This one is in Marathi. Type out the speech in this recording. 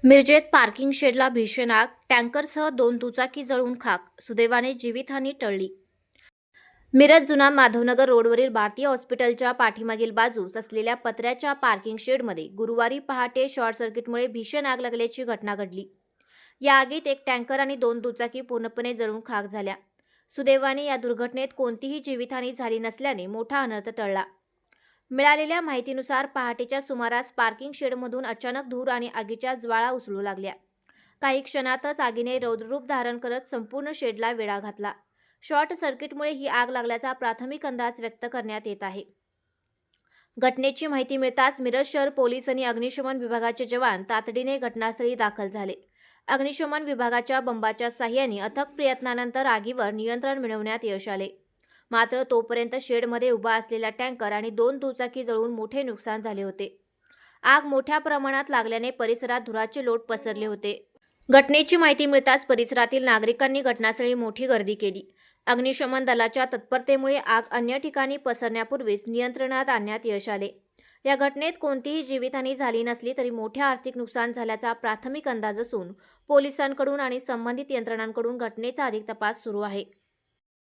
मिरजेत पार्किंग शेडला भीषण आग, टँकरसह 2 दुचाकी जळून खाक, सुदैवाने जीवितहानी टळली. मिरज जुना माधवनगर रोडवरील भारतीय हॉस्पिटलच्या पाठीमागील बाजूस असलेल्या पत्र्याच्या पार्किंग शेडमध्ये गुरुवारी पहाटे शॉर्ट सर्किटमुळे भीषण आग लागल्याची घटना घडली. या आगीत एक टँकर आणि 2 दुचाकी पूर्णपणे जळून खाक झाल्या. सुदैवाने या दुर्घटनेत कोणतीही जीवितहानी झाली नसल्याने मोठा अनर्थ टळला. मिळालेल्या माहितीनुसार पहाटेच्या सुमारास पार्किंग शेडमधून अचानक धूर आणि आगीच्या ज्वाळा उसळू लागल्या. काही क्षणातच आगीने रौद्ररूप धारण करत संपूर्ण शेडला वेढा घातला. शॉर्ट सर्किटमुळे ही आग लागल्याचा प्राथमिक अंदाज व्यक्त करण्यात येत आहे. घटनेची माहिती मिळताच मिरज शहर पोलीस आणि अग्निशमन विभागाचे जवान तातडीने घटनास्थळी दाखल झाले. अग्निशमन विभागाच्या बंबाच्या साह्याने अथक प्रयत्नानंतर आगीवर नियंत्रण मिळवण्यात यश आले. मात्र तोपर्यंत शेडमध्ये उभा असलेला टँकर आणि 2 दुचाकी जळून मोठे नुकसान झाले होते. आग मोठ्या प्रमाणात लागल्याने परिसरात धुराचे लोट पसरले होते. घटनेची माहिती मिळताच परिसरातील नागरिकांनी घटनास्थळी मोठी गर्दी केली. अग्निशमन दलाच्या तत्परतेमुळे आग अन्य ठिकाणी पसरण्यापूर्वीच नियंत्रणात आणण्यात यश आले. या घटनेत कोणतीही जीवितहानी झाली नसली तरी मोठे आर्थिक नुकसान झाल्याचा प्राथमिक अंदाज असून पोलिसांकडून आणि संबंधित यंत्रणांकडून घटनेचा अधिक तपास सुरू आहे.